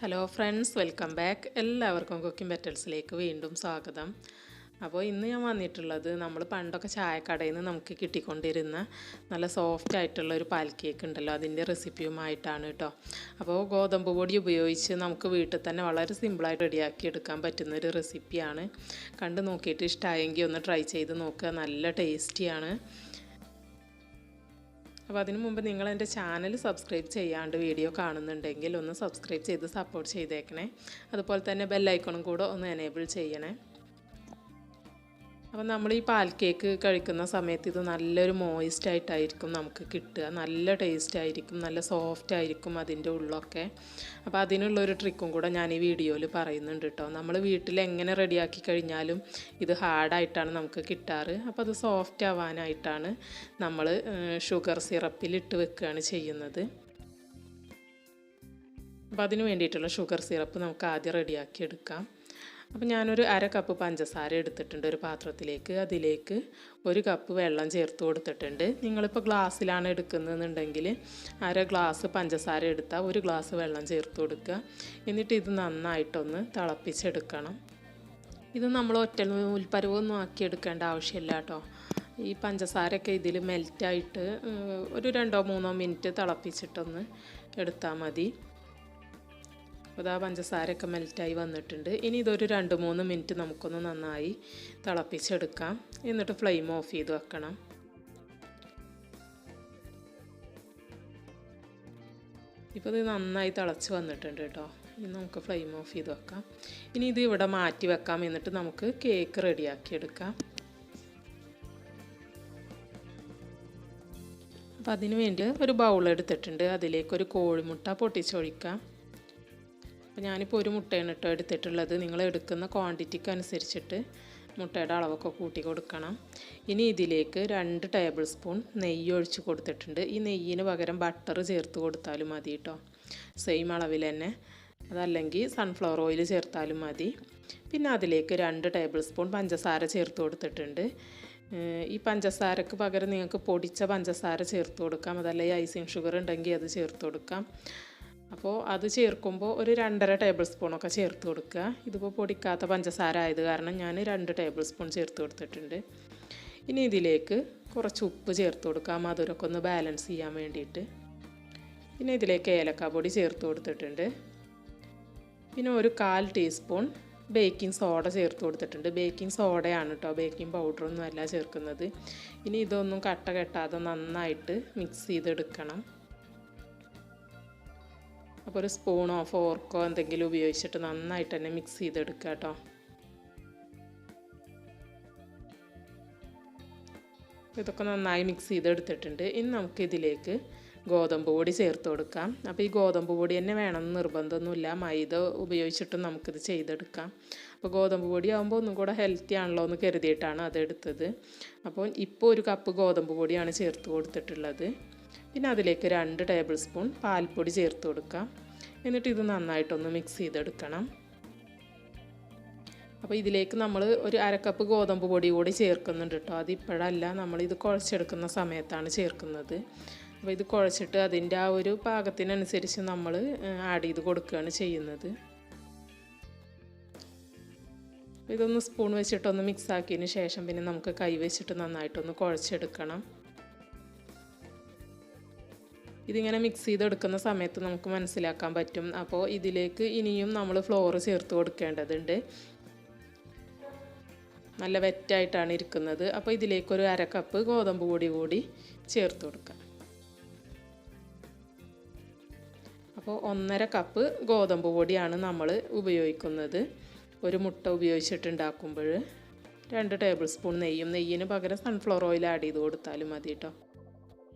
Hello friends, welcome back. എല്ലാവർക്കും cooking ബെറ്റൽസിലേക്ക് വീണ്ടും സ്വാഗതം. അപ്പോൾ ഇന്ന് ഞാൻ വന്നിട്ടുള്ളത് നമ്മൾ പണ്ടൊക്കെ ചായക്കടയിൽ നിന്ന് നമുക്ക് കിട്ടിക്കൊണ്ടിരുന്ന നല്ല സോഫ്റ്റ് ആയിട്ടുള്ള ഒരു പാൽ കേക്ക് ഉണ്ടല്ലോ, അതിൻ്റെ റെസിപ്പിയുമായിട്ടാണ് കേട്ടോ. അപ്പോൾ ഗോതമ്പ് പൊടി ഉപയോഗിച്ച് നമുക്ക് വീട്ടിൽ തന്നെ വളരെ സിമ്പിളായിട്ട് റെഡിയാക്കി എടുക്കാൻ പറ്റുന്നൊരു റെസിപ്പിയാണ്. കണ്ട് നോക്കിയിട്ട് ഇഷ്ടമായെങ്കിൽ ഒന്ന് ട്രൈ ചെയ്ത് നോക്കുക, നല്ല ടേസ്റ്റിയാണ്. അപ്പോൾ അതിനു മുമ്പ് നിങ്ങൾ എൻ്റെ ചാനൽ സബ്സ്ക്രൈബ് ചെയ്യാണ്ട് വീഡിയോ കാണുന്നുണ്ടെങ്കിൽ ഒന്ന് സബ്സ്ക്രൈബ് ചെയ്ത് സപ്പോർട്ട് ചെയ്തേക്കണേ. അതുപോലെ തന്നെ ബെല്ലൈക്കണും കൂടെ ഒന്ന് എനേബിൾ ചെയ്യണേ. അപ്പോൾ നമ്മൾ ഈ പാൽ കേക്ക് കഴിക്കുന്ന സമയത്ത് ഇത് നല്ലൊരു മോയിസ്റ്റ് ആയിട്ടായിരിക്കും നമുക്ക് കിട്ടുക. നല്ല ടേസ്റ്റ് ആയിരിക്കും, നല്ല സോഫ്റ്റ് ആയിരിക്കും അതിൻ്റെ ഉള്ളൊക്കെ. അപ്പോൾ അതിനുള്ളൊരു ട്രിക്കും കൂടെ ഞാൻ ഈ വീഡിയോയിൽ പറയുന്നുണ്ട് കേട്ടോ. നമ്മൾ വീട്ടിൽ എങ്ങനെ റെഡിയാക്കി കഴിഞ്ഞാലും ഇത് ഹാർഡായിട്ടാണ് നമുക്ക് കിട്ടാറ്. അപ്പോൾ അത് സോഫ്റ്റ് ആവാനായിട്ടാണ് നമ്മൾ ഷുഗർ സിറപ്പിലിട്ട് വെക്കുകയാണ് ചെയ്യുന്നത്. അപ്പോൾ അതിന് വേണ്ടിയിട്ടുള്ള ഷുഗർ സിറപ്പ് നമുക്ക് ആദ്യം റെഡിയാക്കി എടുക്കാം. അപ്പോൾ ഞാനൊരു 1/2 കപ്പ് പഞ്ചസാര എടുത്തിട്ടുണ്ട് ഒരു പാത്രത്തിലേക്ക്. അതിലേക്ക് 1 കപ്പ് വെള്ളം ചേർത്ത് കൊടുത്തിട്ടുണ്ട്. നിങ്ങളിപ്പോൾ ഗ്ലാസ്സിലാണ് എടുക്കുന്നതെന്നുണ്ടെങ്കിൽ 1/2 ഗ്ലാസ് പഞ്ചസാര എടുത്താൽ 1 ഗ്ലാസ് വെള്ളം ചേർത്ത് കൊടുക്കുക. എന്നിട്ട് ഇത് നന്നായിട്ടൊന്ന് തിളപ്പിച്ചെടുക്കണം. ഇത് നമ്മൾ ഒറ്റ നൂൽപ്പരുവൊന്നും ആക്കിയെടുക്കേണ്ട ആവശ്യമില്ല കേട്ടോ. ഈ പഞ്ചസാരയൊക്കെ ഇതിൽ മെൽറ്റായിട്ട് ഒരു 2-3 മിനിറ്റ് തിളപ്പിച്ചിട്ടൊന്ന് എടുത്താൽ മതി. അപ്പോൾ ആ പഞ്ചസാരയൊക്കെ മെൽറ്റായി വന്നിട്ടുണ്ട്. ഇനി ഇതൊരു 2-3 മിനിറ്റ് നമുക്കൊന്ന് നന്നായി തിളപ്പിച്ചെടുക്കാം. എന്നിട്ട് ഫ്ലെയിം ഓഫ് ചെയ്ത് വെക്കണം. ഇപ്പോൾ ഇത് നന്നായി തിളച്ച് വന്നിട്ടുണ്ട് കേട്ടോ. ഇനി നമുക്ക് ഫ്ലെയിം ഓഫ് ചെയ്ത് വെക്കാം. ഇനി ഇത് ഇവിടെ മാറ്റി വെക്കാം. എന്നിട്ട് നമുക്ക് കേക്ക് റെഡിയാക്കി എടുക്കാം. അപ്പോൾ അതിന് വേണ്ടി ഒരു ബൗൾ എടുത്തിട്ടുണ്ട്. അതിലേക്കൊരു കോഴിമുട്ട പൊട്ടിച്ചൊഴിക്കാം. അപ്പോൾ ഞാനിപ്പോൾ ഒരു മുട്ടയാണ് കേട്ടോ എടുത്തിട്ടുള്ളത്. നിങ്ങൾ എടുക്കുന്ന ക്വാണ്ടിറ്റിക്ക് അനുസരിച്ചിട്ട് മുട്ടയുടെ അളവൊക്കെ കൂട്ടി കൊടുക്കണം. ഇനി ഇതിലേക്ക് 2 ടേബിൾ സ്പൂൺ നെയ്യ് ഒഴിച്ച് കൊടുത്തിട്ടുണ്ട്. ഈ നെയ്യിന് പകരം ബട്ടർ ചേർത്ത് കൊടുത്താലും മതി കേട്ടോ, സെയിം അളവിൽ തന്നെ. അതല്ലെങ്കിൽ സൺഫ്ലവർ ഓയിൽ ചേർത്താലും മതി. പിന്നെ അതിലേക്ക് 2 ടേബിൾ സ്പൂൺ പഞ്ചസാര ചേർത്ത് കൊടുത്തിട്ടുണ്ട്. ഈ പഞ്ചസാരക്ക് പകരം നിങ്ങൾക്ക് പൊടിച്ച പഞ്ചസാര ചേർത്ത് കൊടുക്കാം. അതല്ലെങ്കിൽ ഐസിങ് ഷുഗർ ഉണ്ടെങ്കിൽ അത് ചേർത്ത് കൊടുക്കാം. അപ്പോൾ അത് ചേർക്കുമ്പോൾ ഒരു 2.5 ടേബിൾ സ്പൂണൊക്കെ ചേർത്ത് കൊടുക്കുക. ഇതിപ്പോൾ പൊടിക്കാത്ത പഞ്ചസാര ആയത് കാരണം ഞാൻ 2 ടേബിൾ സ്പൂൺ ചേർത്ത് കൊടുത്തിട്ടുണ്ട്. ഇനി ഇതിലേക്ക് കുറച്ച് ഉപ്പ് ചേർത്ത് കൊടുക്കാം, മധുരമൊക്കെ ഒന്ന് ബാലൻസ് ചെയ്യാൻ വേണ്ടിയിട്ട്. പിന്നെ ഇതിലേക്ക് ഏലക്കാപ്പൊടി ചേർത്ത് കൊടുത്തിട്ടുണ്ട്. പിന്നെ ഒരു 1/4 ടീസ്പൂൺ ബേക്കിംഗ് സോഡ ചേർത്ത് കൊടുത്തിട്ടുണ്ട്. ബേക്കിംഗ് സോഡയാണ് കേട്ടോ, ബേക്കിംഗ് പൗഡറൊന്നും അല്ല ചേർക്കുന്നത്. ഇനി ഇതൊന്നും കട്ട കെട്ടാതെ നന്നായിട്ട് മിക്സ് ചെയ്തെടുക്കണം. അപ്പോൾ ഒരു സ്പൂണോ ഫോർക്കോ എന്തെങ്കിലും ഉപയോഗിച്ചിട്ട് നന്നായിട്ട് തന്നെ മിക്സ് ചെയ്തെടുക്കുക കേട്ടോ. ഇതൊക്കെ നന്നായി മിക്സ് ചെയ്തെടുത്തിട്ടുണ്ട്. ഇനി നമുക്ക് ഇതിലേക്ക് ഗോതമ്പ് പൊടി ചേർത്ത് കൊടുക്കാം. അപ്പോൾ ഈ ഗോതമ്പ് പൊടി തന്നെ വേണമെന്ന് നിർബന്ധമൊന്നുമില്ല, മൈദ ഉപയോഗിച്ചിട്ടും നമുക്കിത് ചെയ്തെടുക്കാം. അപ്പോൾ ഗോതമ്പ് പൊടി ആകുമ്പോൾ ഒന്നും കൂടെ ഹെൽത്തി ആണല്ലോ എന്ന് കരുതിയിട്ടാണ് അതെടുത്തത്. അപ്പോൾ ഇപ്പോൾ 1 കപ്പ് ഗോതമ്പ് പൊടിയാണ് ചേർത്ത് കൊടുത്തിട്ടുള്ളത്. പിന്നെ അതിലേക്ക് 2 ടേബിൾ സ്പൂൺ പാൽപ്പൊടി ചേർത്ത് കൊടുക്കാം. എന്നിട്ട് ഇത് നന്നായിട്ടൊന്ന് മിക്സ് ചെയ്തെടുക്കണം. അപ്പോൾ ഇതിലേക്ക് നമ്മൾ ഒരു 1/2 കപ്പ് ഗോതമ്പ് പൊടി കൂടി ചേർക്കുന്നുണ്ട് കേട്ടോ. അതിപ്പോഴല്ല, നമ്മളിത് കുഴച്ചെടുക്കുന്ന സമയത്താണ് ചേർക്കുന്നത്. അപ്പോൾ ഇത് കുഴച്ചിട്ട് അതിൻ്റെ ആ ഒരു പാകത്തിനനുസരിച്ച് നമ്മൾ ആഡ് ചെയ്ത് കൊടുക്കുകയാണ് ചെയ്യുന്നത്. ഇതൊന്ന് സ്പൂൺ വെച്ചിട്ടൊന്ന് മിക്സ് ആക്കിയതിന് ശേഷം പിന്നെ നമുക്ക് കൈ വെച്ചിട്ട് നന്നായിട്ടൊന്ന് കുഴച്ചെടുക്കണം. ഇതിങ്ങനെ മിക്സ് ചെയ്തെടുക്കുന്ന സമയത്ത് നമുക്ക് മനസ്സിലാക്കാൻ പറ്റും. അപ്പോൾ ഇതിലേക്ക് ഇനിയും നമ്മൾ ഫ്ലോർ ചേർത്ത് കൊടുക്കേണ്ടതുണ്ട്. നല്ല വെറ്റായിട്ടാണ് ഇരിക്കുന്നത്. അപ്പോൾ ഇതിലേക്കൊരു 1/2 കപ്പ് ഗോതമ്പ് പൊടി കൂടി ചേർത്ത് കൊടുക്കാം. അപ്പോൾ 1.5 കപ്പ് ഗോതമ്പ് പൊടിയാണ് നമ്മൾ ഉപയോഗിക്കുന്നത്. ഒരു മുട്ട ഉപയോഗിച്ചിട്ടുണ്ടാക്കുമ്പോൾ 2 ടേബിൾ സ്പൂൺ നെയ്യിന് പകരം സൺഫ്ലവർ ഓയിൽ ആഡ് ചെയ്ത് കൊടുത്താലും മതി കേട്ടോ.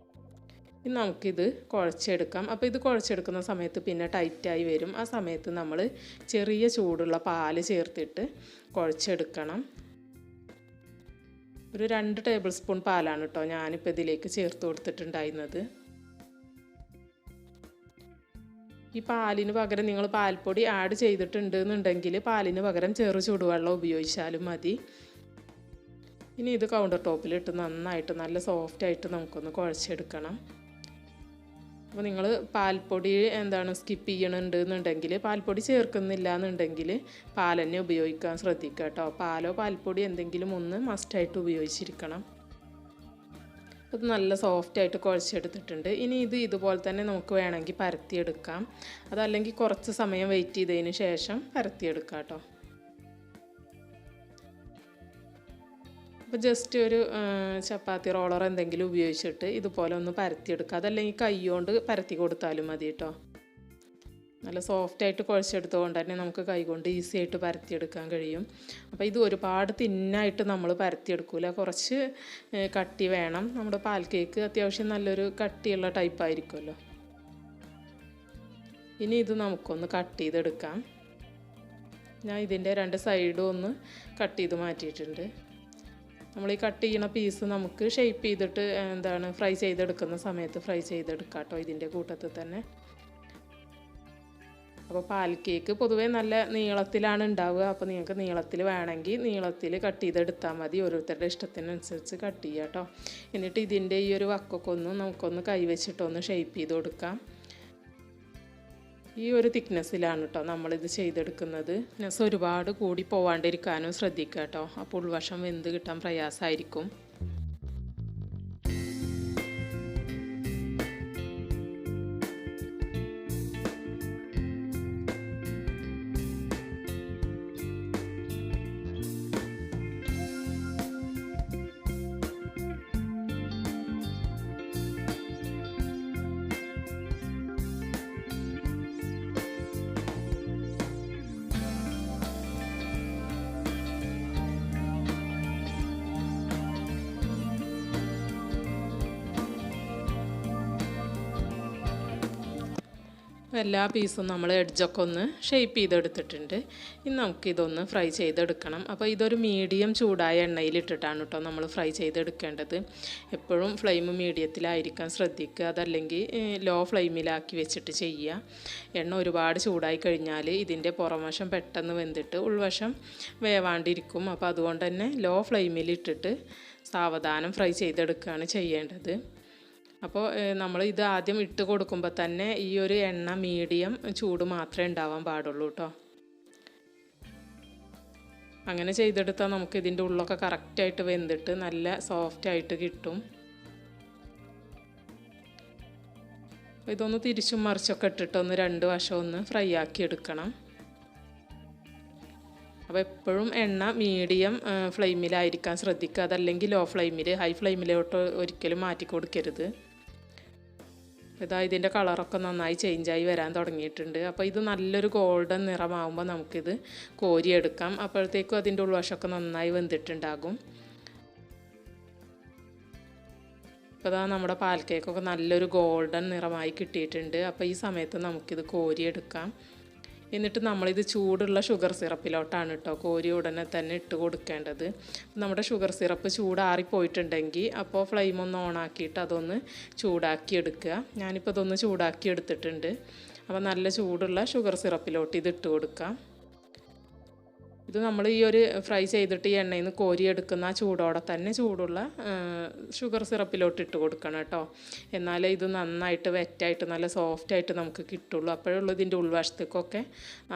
ഇനി നമുക്കിത് കുഴച്ചെടുക്കാം. അപ്പോൾ ഇത് കുഴച്ചെടുക്കുന്ന സമയത്ത് പിന്നെ ടൈറ്റായി വരും. ആ സമയത്ത് നമ്മൾ ചെറിയ ചൂടുള്ള പാല് ചേർത്തിട്ട് കുഴച്ചെടുക്കണം. ഒരു 2 ടേബിൾ സ്പൂൺ പാലാണ് കേട്ടോ ഞാനിപ്പോൾ ഇതിലേക്ക് ചേർത്ത് കൊടുത്തിട്ടുണ്ടായിരുന്നത്. ഈ പാലിന് പകരം നിങ്ങൾ പാൽപ്പൊടി ആഡ് ചെയ്തിട്ടുണ്ട് എന്നുണ്ടെങ്കിൽ പാലിന് പകരം ചെറു ചൂടുവെള്ളം ഉപയോഗിച്ചാലും മതി. ഇനി ഇത് കൗണ്ടർ ടോപ്പിലിട്ട് നന്നായിട്ട് നല്ല സോഫ്റ്റായിട്ട് നമുക്കൊന്ന് കുഴച്ചെടുക്കണം. അപ്പോൾ നിങ്ങൾ പാൽപ്പൊടി സ്കിപ്പ് ചെയ്യണമെന്നുണ്ടെങ്കിൽ പാൽപ്പൊടി ചേർക്കുന്നില്ല എന്നുണ്ടെങ്കിൽ പാൽ തന്നെ ഉപയോഗിക്കാൻ ശ്രദ്ധിക്കുക കേട്ടോ. പാലോ പാൽപ്പൊടി എന്തെങ്കിലും ഒന്ന് മസ്റ്റായിട്ട് ഉപയോഗിച്ചിരിക്കണം. അത് നല്ല സോഫ്റ്റായിട്ട് കുഴച്ചെടുത്തിട്ടുണ്ട്. ഇനി ഇതുപോലെ തന്നെ നമുക്ക് വേണമെങ്കിൽ പരത്തിയെടുക്കാം. അതല്ലെങ്കിൽ കുറച്ച് സമയം വെയിറ്റ് ചെയ്തതിന് ശേഷം പരത്തിയെടുക്കാം കേട്ടോ. അപ്പോൾ ജസ്റ്റ് ഒരു ചപ്പാത്തി റോളർ എന്തെങ്കിലും ഉപയോഗിച്ചിട്ട് ഇതുപോലെ ഒന്ന് പരത്തിയെടുക്കുക. അതല്ലെങ്കിൽ കൈ കൊണ്ട് പരത്തി കൊടുത്താലും മതി കേട്ടോ. നല്ല സോഫ്റ്റായിട്ട് കുഴച്ചെടുത്തുകൊണ്ട് തന്നെ നമുക്ക് കൈകൊണ്ട് ഈസി ആയിട്ട് പരത്തിയെടുക്കാൻ കഴിയും. അപ്പോൾ ഇത് ഒരുപാട് തിന്നായിട്ട് നമ്മൾ പരത്തിയെടുക്കില്ല, കുറച്ച് കട്ടി വേണം. നമ്മുടെ പാൽ കേക്ക് അത്യാവശ്യം നല്ലൊരു കട്ടിയുള്ള ടൈപ്പായിരിക്കുമല്ലോ. ഇനി ഇത് നമുക്കൊന്ന് കട്ട് ചെയ്തെടുക്കാം. ഞാൻ ഇതിൻ്റെ 2 സൈഡും ഒന്ന് കട്ട് ചെയ്ത് മാറ്റിയിട്ടുണ്ട്. നമ്മൾ ഈ കട്ട് ചെയ്യണ പീസ് നമുക്ക് ഷേപ്പ് ചെയ്തിട്ട് ഫ്രൈ ചെയ്തെടുക്കുന്ന സമയത്ത് ഫ്രൈ ചെയ്തെടുക്കാം കേട്ടോ ഇതിൻ്റെ കൂട്ടത്തിൽ തന്നെ. അപ്പോൾ പാൽ കേക്ക് പൊതുവേ നല്ല നീളത്തിലാണ് ഉണ്ടാവുക. അപ്പോൾ നിങ്ങൾക്ക് നീളത്തിൽ വേണമെങ്കിൽ നീളത്തിൽ കട്ട് ചെയ്തെടുത്താൽ മതി. ഓരോരുത്തരുടെ ഇഷ്ടത്തിനനുസരിച്ച് കട്ട് ചെയ്യുക കേട്ടോ. എന്നിട്ട് ഇതിൻ്റെ ഈ ഒരു വക്കൊക്കെ നമുക്കൊന്ന് കൈവച്ചിട്ടൊന്ന് ഷേപ്പ് ചെയ്ത് കൊടുക്കാം. ഈ ഒരു തിക്നെസ്സിലാണ് കേട്ടോ നമ്മളിത് ചെയ്തെടുക്കുന്നത്. തിക്നെസ് ഒരുപാട് കൂടി പോവാണ്ടിരിക്കാനും ശ്രദ്ധിക്കുക കേട്ടോ. അപ്പോൾ ഉൾവശം വെന്ത് കിട്ടാൻ പ്രയാസമായിരിക്കും. എല്ലാ പീസും നമ്മൾ എഡ്ജൊക്കെ ഒന്ന് ഷേപ്പ് ചെയ്തെടുത്തിട്ടുണ്ട്. ഇനി നമുക്കിതൊന്ന് ഫ്രൈ ചെയ്തെടുക്കണം. അപ്പോൾ ഇതൊരു മീഡിയം ചൂടായ എണ്ണയിലിട്ടിട്ടാണ് കേട്ടോ നമ്മൾ ഫ്രൈ ചെയ്തെടുക്കേണ്ടത്. എപ്പോഴും ഫ്ലെയിം മീഡിയത്തിലായിരിക്കാൻ ശ്രദ്ധിക്കുക. അതല്ലെങ്കിൽ ലോ ഫ്ലെയിമിലാക്കി വെച്ചിട്ട് ചെയ്യുക. എണ്ണ ഒരുപാട് ചൂടായി കഴിഞ്ഞാൽ ഇതിൻ്റെ പുറംവശം പെട്ടെന്ന് വെന്തിട്ട് ഉൾവശം വേവാണ്ടിരിക്കും. അപ്പോൾ അതുകൊണ്ട് തന്നെ ലോ ഫ്ലെയിമിലിട്ടിട്ട് സാവധാനം ഫ്രൈ ചെയ്തെടുക്കുകയാണ് ചെയ്യേണ്ടത്. അപ്പോൾ നമ്മൾ ഇത് ആദ്യം ഇട്ട് കൊടുക്കുമ്പോൾ തന്നെ ഈ ഒരു എണ്ണ മീഡിയം ചൂട് മാത്രമേ ഉണ്ടാവാൻ പാടുള്ളൂ കേട്ടോ. അങ്ങനെ ചെയ്തെടുത്താൽ നമുക്ക് ഇതിൻ്റെ ഉള്ളൊക്കെ കറക്റ്റായിട്ട് വെന്തിട്ട് നല്ല സോഫ്റ്റായിട്ട് കിട്ടും. ഇതൊന്ന് തിരിച്ചും മറിച്ചൊക്കെ ഇട്ടിട്ടൊന്ന് 2 വശം ഒന്ന് ഫ്രൈ ആക്കി എടുക്കണം. അപ്പോൾ എപ്പോഴും എണ്ണ മീഡിയം ഫ്ലെയിമിലായിരിക്കാൻ ശ്രദ്ധിക്കുക. അതല്ലെങ്കിൽ ലോ ഫ്ലെയിമിൽ, ഹൈ ഫ്ലെയിമിലോട്ട് ഒരിക്കലും മാറ്റി കൊടുക്കരുത്. ഇതിൻ്റെ കളറൊക്കെ നന്നായി ചേഞ്ചായി വരാൻ തുടങ്ങിയിട്ടുണ്ട്. അപ്പോൾ ഇത് നല്ലൊരു ഗോൾഡൻ നിറമാകുമ്പോൾ നമുക്കിത് കോരിയെടുക്കാം. അപ്പോഴത്തേക്കും അതിൻ്റെ ഉൾവശമൊക്കെ നന്നായി വെന്തിട്ടുണ്ടാകും. അപ്പോൾ നമ്മുടെ പാൽ കേക്കൊക്കെ നല്ലൊരു ഗോൾഡൻ നിറമായി കിട്ടിയിട്ടുണ്ട്. അപ്പോൾ ഈ സമയത്ത് നമുക്കിത് കോരിയെടുക്കാം. എന്നിട്ട് നമ്മളിത് ചൂടുള്ള ഷുഗർ സിറപ്പിലോട്ടാണ് കേട്ടോ കോരി ഉടനെ തന്നെ ഇട്ട് കൊടുക്കേണ്ടത്. നമ്മുടെ ഷുഗർ സിറപ്പ് ചൂടാറിപ്പോയിട്ടുണ്ടെങ്കിൽ അപ്പോൾ ഫ്ലെയിം ഒന്ന് ഓണാക്കിയിട്ട് അതൊന്ന് ചൂടാക്കി എടുക്കുക. ഞാനിപ്പോൾ ഇതൊന്ന് ചൂടാക്കി എടുത്തിട്ടുണ്ട്. അപ്പോൾ നല്ല ചൂടുള്ള ഷുഗർ സിറപ്പിലോട്ട് ഇത് ഇട്ട് കൊടുക്കാം. ഇത് നമ്മൾ ഈ ഒരു ഫ്രൈ ചെയ്തിട്ട് ഈ എണ്ണയിൽ നിന്ന് കോരിയെടുക്കുന്ന ആ ചൂടോടെ തന്നെ ചൂടുള്ള ഷുഗർ സിറപ്പിലോട്ട് ഇട്ട് കൊടുക്കണം കേട്ടോ. എന്നാലേ ഇത് നന്നായിട്ട് വെറ്റായിട്ട് നല്ല സോഫ്റ്റായിട്ട് നമുക്ക് കിട്ടുള്ളൂ. അപ്പോഴുള്ളൂ ഇതിൻ്റെ ഉൾവശത്തേക്കൊക്കെ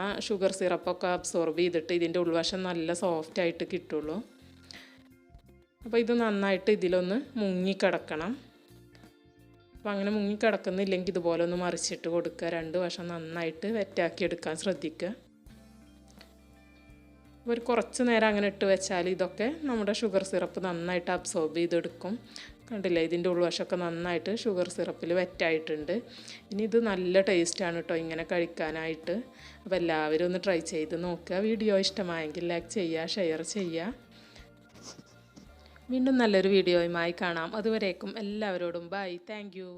ആ ഷുഗർ സിറപ്പൊക്കെ അബ്സോർബ് ചെയ്തിട്ട് ഇതിൻ്റെ ഉൾവശം നല്ല സോഫ്റ്റായിട്ട് കിട്ടുള്ളൂ. അപ്പോൾ ഇത് നന്നായിട്ട് ഇതിലൊന്ന് മുങ്ങിക്കിടക്കണം. അപ്പോൾ അങ്ങനെ മുങ്ങിക്കിടക്കുന്നില്ലെങ്കിൽ ഇതുപോലെ ഒന്ന് മറിച്ചിട്ട് കൊടുക്കുക. 2 വശം നന്നായിട്ട് വെറ്റാക്കി എടുക്കാൻ ശ്രദ്ധിക്കുക. ഒരു കുറച്ച് നേരം അങ്ങനെ ഇട്ട് വെച്ചാൽ ഇതൊക്കെ നമ്മുടെ ഷുഗർ സിറപ്പ് നന്നായിട്ട് അബ്സോർബ് ചെയ്തെടുക്കും. കണ്ടില്ലേ, ഇതിൻ്റെ ഉൾവശമൊക്കെ നന്നായിട്ട് ഷുഗർ സിറപ്പിൽ വെറ്റായിട്ടുണ്ട്. ഇനി ഇത് നല്ല ടേസ്റ്റാണ് കേട്ടോ ഇങ്ങനെ കഴിക്കാനായിട്ട്. അപ്പോൾ എല്ലാവരും ഒന്ന് ട്രൈ ചെയ്ത് നോക്കുക. വീഡിയോ ഇഷ്ടമായെങ്കിൽ ലൈക്ക് ചെയ്യുക, ഷെയർ ചെയ്യുക. വീണ്ടും നല്ലൊരു വീഡിയോയുമായി കാണാം. അതുവരേക്കും എല്ലാവരോടും ബൈ. Thank you.